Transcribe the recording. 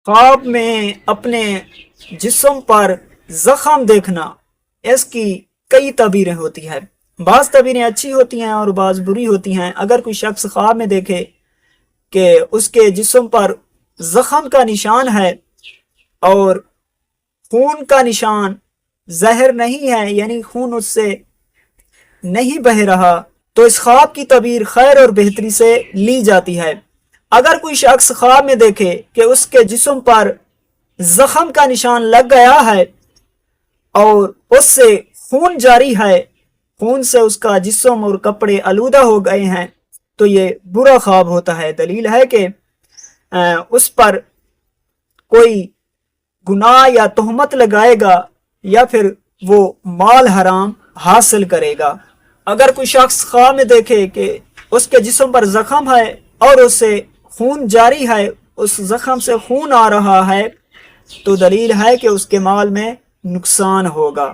خواب میں اپنے جسم پر زخم دیکھنا، اس کی کئی تعبیریں ہوتی ہیں۔ بعض تعبیریں اچھی ہوتی ہیں اور بعض بری ہوتی ہیں۔ اگر کوئی شخص خواب میں دیکھے کہ اس کے جسم پر زخم کا نشان ہے اور خون کا نشان ظاہر نہیں ہے، یعنی خون اس سے نہیں بہ رہا، تو اس خواب کی تعبیر خیر اور بہتری سے لی جاتی ہے۔ اگر کوئی شخص خواب میں دیکھے کہ اس کے جسم پر زخم کا نشان لگ گیا ہے اور اس سے خون جاری ہے، خون سے اس کا جسم اور کپڑے آلودہ ہو گئے ہیں، تو یہ برا خواب ہوتا ہے۔ دلیل ہے کہ اس پر کوئی گناہ یا تہمت لگائے گا یا پھر وہ مال حرام حاصل کرے گا۔ اگر کوئی شخص خواب میں دیکھے کہ اس کے جسم پر زخم ہے اور اس سے خون جاری ہے، اس زخم سے خون آ رہا ہے، تو دلیل ہے کہ اس کے مال میں نقصان ہوگا۔